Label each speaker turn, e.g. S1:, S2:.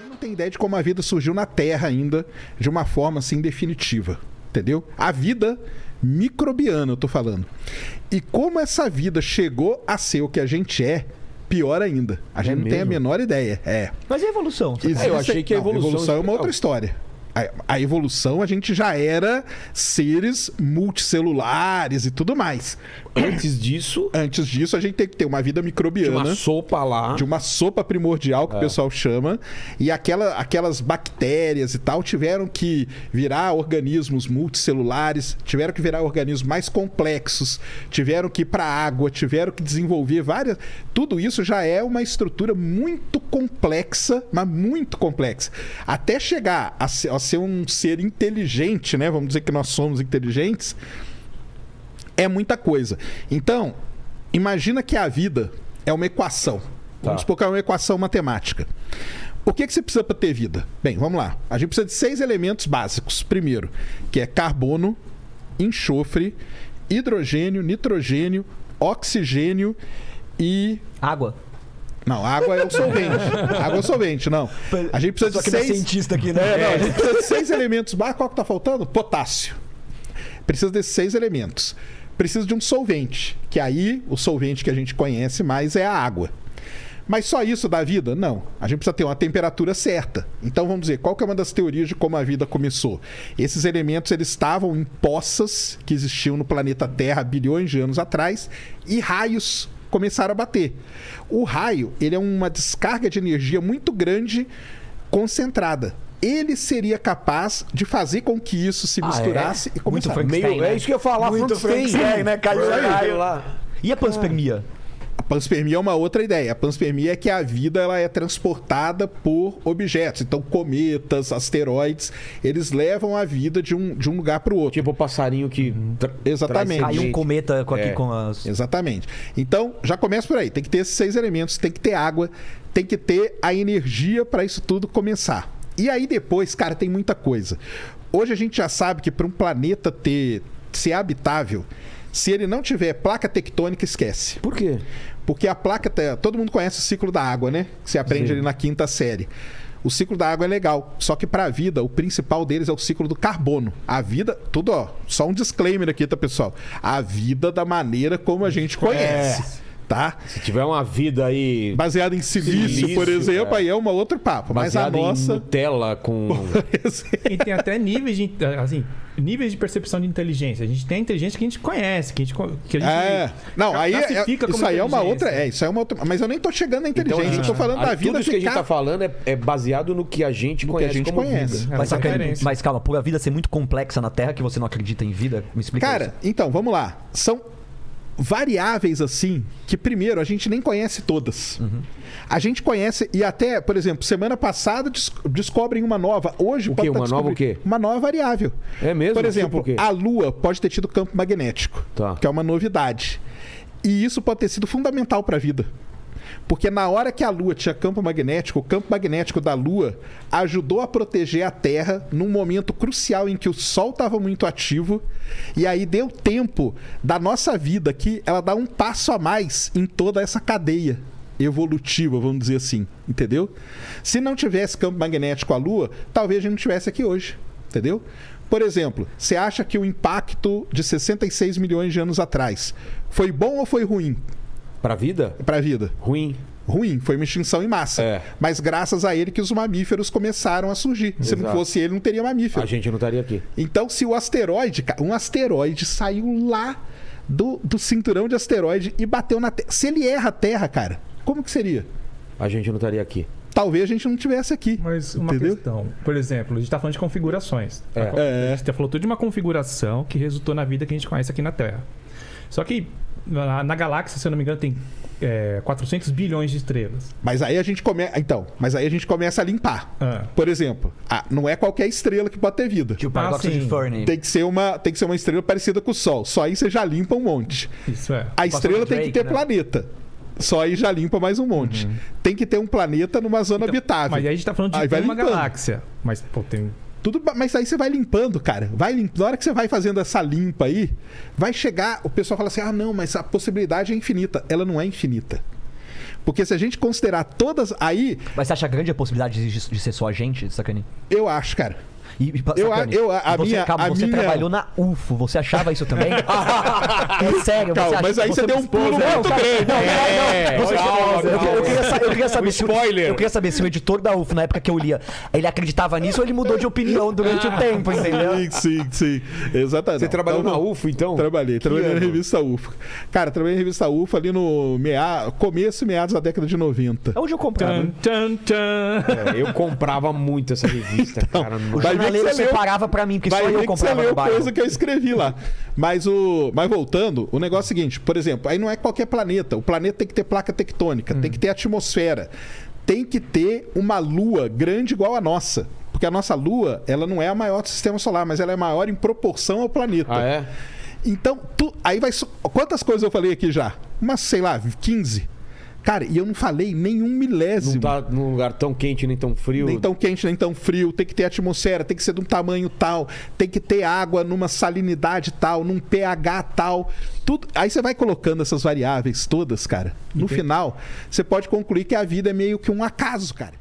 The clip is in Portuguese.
S1: não tem ideia de como a vida surgiu na Terra ainda, de uma forma assim definitiva, entendeu? A vida microbiana, eu tô falando. E como essa vida chegou a ser o que a gente é, pior ainda. A gente não tem a menor ideia.
S2: Mas e a evolução?
S3: Eu achei que a evolução
S1: é uma outra história. A evolução, a gente já era seres multicelulares e tudo mais.
S3: Antes disso,
S1: a gente tem que ter uma vida microbiana.
S3: De uma sopa lá.
S1: De uma sopa primordial, que o pessoal chama. E aquelas bactérias e tal tiveram que virar organismos multicelulares, tiveram que virar organismos mais complexos, tiveram que ir para a água, tiveram que desenvolver várias... Tudo isso já é uma estrutura muito complexa, mas muito complexa. Até chegar a ser um ser inteligente, né? Vamos dizer que nós somos inteligentes, é muita coisa. Então, imagina que a vida é uma equação. Vamos supor que é uma equação matemática. O que você precisa para ter vida? Bem, vamos lá. A gente precisa de 6 elementos básicos. Primeiro, que é carbono, enxofre, hidrogênio, nitrogênio, oxigênio e...
S2: água.
S1: Não, água é o solvente. Água é o solvente, não. A gente precisa de 6...
S2: cientista aqui, né?
S1: A gente precisa de 6 elementos básicos. Qual que tá faltando? Potássio. Precisa desses 6 elementos. Precisa de um solvente, que aí o solvente que a gente conhece mais é a água. Mas só isso dá vida? Não. A gente precisa ter uma temperatura certa. Então vamos dizer, qual que é uma das teorias de como a vida começou? Esses elementos eles estavam em poças que existiam no planeta Terra há bilhões de anos atrás e raios começaram a bater. O raio, ele é uma descarga de energia muito grande, concentrada. Ele seria capaz de fazer com que isso se misturasse e começasse.
S2: Muito Frankenstein, né?
S3: É isso que eu ia falar.
S2: Muito Frankenstein, né? Caiu
S3: lá.
S2: E a panspermia?
S1: A panspermia é uma outra ideia. A panspermia é que a vida ela é transportada por objetos. Então, cometas, asteroides, eles levam a vida de um lugar para o outro.
S3: Tipo o passarinho que...
S1: Exatamente.
S2: Caiu um cometa aqui com as...
S1: Exatamente. Então, já começa por aí. Tem que ter esses 6 elementos, tem que ter água, tem que ter a energia para isso tudo começar. E aí depois, cara, tem muita coisa. Hoje a gente já sabe que para um planeta ser habitável, se ele não tiver placa tectônica, esquece.
S3: Por quê?
S1: Porque a placa... Todo mundo conhece o ciclo da água, né? Que você aprende ali na 5ª série. O ciclo da água é legal. Só que para a vida, o principal deles é o ciclo do carbono. A vida... Tudo, ó. Só um disclaimer aqui, tá, pessoal? A vida da maneira como a gente conhece. Tá?
S3: Se tiver uma vida aí...
S1: baseada em silício, por exemplo, aí é um outro papo. Mas a nossa...
S3: em Nutella com...
S4: E tem até níveis de percepção de inteligência. A gente tem a inteligência que a gente conhece, que a gente
S1: não, aí
S4: classifica como
S1: isso aí é uma outra...
S4: inteligência.
S1: Isso aí é uma outra... Mas eu nem tô chegando na inteligência.
S3: Então,
S1: eu tô falando da vida
S3: tudo isso que a gente tá falando é baseado no que a gente conhece como vida.
S2: Mas calma, por a vida ser muito complexa na Terra, que você não acredita em vida, me explica isso.
S1: Cara, então, vamos lá. São variáveis assim que primeiro a gente nem conhece todas. A gente conhece e até, por exemplo, semana passada descobrem uma nova. Hoje
S3: pode uma nova o quê?
S1: Uma nova variável.
S3: É mesmo?
S1: Por exemplo, a Lua pode ter tido campo magnético, que é uma novidade. E isso pode ter sido fundamental para a vida. Porque na hora que a Lua tinha campo magnético, o campo magnético da Lua ajudou a proteger a Terra num momento crucial em que o Sol estava muito ativo. E aí deu tempo da nossa vida aqui, ela dá um passo a mais em toda essa cadeia evolutiva, vamos dizer assim. Entendeu? Se não tivesse campo magnético a Lua, talvez a gente não estivesse aqui hoje. Entendeu? Por exemplo, você acha que o impacto de 66 milhões de anos atrás foi bom ou foi ruim?
S3: Pra vida?
S1: Pra vida.
S3: Ruim.
S1: Foi uma extinção em massa. Mas graças a ele que os mamíferos começaram a surgir. Se não fosse ele, não teria mamífero.
S3: A gente não estaria aqui.
S1: Então, se um asteroide saiu lá do cinturão de asteroide e bateu na Terra. Se ele erra a Terra, cara, como que seria?
S3: A gente não estaria aqui.
S1: Talvez a gente não estivesse aqui.
S4: Mas uma questão, por exemplo, a gente está falando de configurações. A gente falou tudo de uma configuração que resultou na vida que a gente conhece aqui na Terra. Só que na galáxia, se eu não me engano, tem 400 bilhões de estrelas.
S1: Mas aí a gente começa a limpar. Por exemplo, não é qualquer estrela que pode ter vida.
S2: Tipo o paradoxo de Fermi.
S1: Tem que ser uma estrela parecida com o Sol. Só aí você já limpa um monte.
S4: Isso é.
S1: A estrela tem que ter planeta. Só aí já limpa mais um monte. Tem que ter um planeta numa zona habitável.
S4: Mas aí a gente tá falando de uma galáxia. Mas, pô, tem...
S1: Mas aí você vai limpando, cara. Na hora que você vai fazendo essa limpa aí, vai chegar... O pessoal fala assim, não, mas a possibilidade é infinita. Ela não é infinita. Porque se a gente considerar todas... Aí,
S2: Mas você acha grande a possibilidade de ser só a gente, Sacani?
S1: eu acho, cara.
S2: Sacani, você trabalhou na UFO, você achava isso também? É sério,
S1: Calma,
S2: você acha,
S1: mas aí você deu um pulo muito grande.
S2: Eu queria saber se
S3: spoiler.
S2: Eu queria saber se o editor da UFO, na época que eu lia, ele acreditava nisso ou ele mudou de opinião durante o tempo, entendeu?
S1: Sim. Exatamente.
S3: Você trabalhou na UFO, então?
S1: Trabalhei na revista UFO. Cara, trabalhei na revista UFO ali no começo e meados da década de 90.
S2: Onde eu comprava?
S3: Eu comprava muito essa revista, cara.
S2: O jornaleiro separava pra mim, porque só eu comprava no bairro.
S1: Coisa que eu escrevi lá. Mas voltando, o negócio é o seguinte, por exemplo, aí não é qualquer planeta. O planeta tem que ter placa tectônica, tem que ter atmosfera, tem que ter uma lua grande igual a nossa. Porque a nossa lua, ela não é a maior do sistema solar, mas ela é maior em proporção ao planeta.
S3: Ah, é?
S1: Então, aí vai... Quantas coisas eu falei aqui já? Umas, sei lá, 15. Cara, e eu não falei nenhum milésimo.
S3: Não tá num lugar tão quente nem tão frio.
S1: Nem tão quente, nem tão frio. Tem que ter atmosfera, tem que ser de um tamanho tal. Tem que ter água numa salinidade tal, num pH tal. Tudo. Aí você vai colocando essas variáveis todas, cara. No final, você pode concluir que a vida é meio que um acaso, cara.